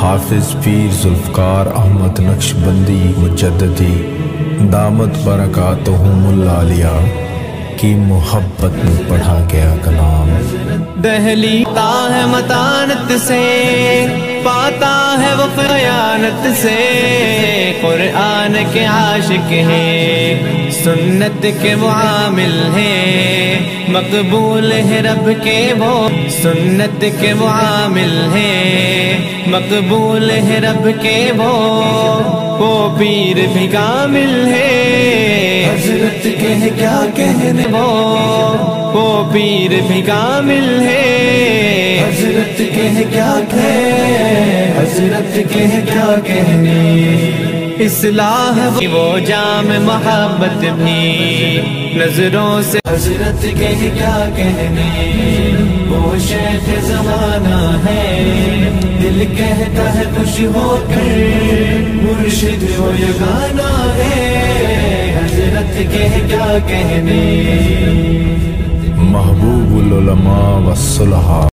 حافظ پیر ذوالفقار احمد نقشبندی مجددی دامت برکاتہم العالیہ کی محبت میں پڑھا گیا کلام۔ دہلی تا ہے متانت سے، پاتا ہے وہ خیانت سے، قرآن کے عاشق ہیں، سنت کے معامل ہیں، مقبول ہے رب کے وہ، سنت کے معامل ہیں، مقبول ہے رب کے وہ پیر بھی کامل ہے، حضرت کے کیا کہنے وہ پیر بھی کامل ہے، حضرت کے کیا کہنے، حضرت کے کیا کہنے، اصلاح وہ جام محبت بھی نظروں سے، حضرت کے کیا کہنے، وہ شیخ زمانہ ہے، دل کہتا ہے خوش ہو کر مرشد وہ یگانہ ہے، حضرت کے کیا کہنے، محبوب العلماء والصلحاء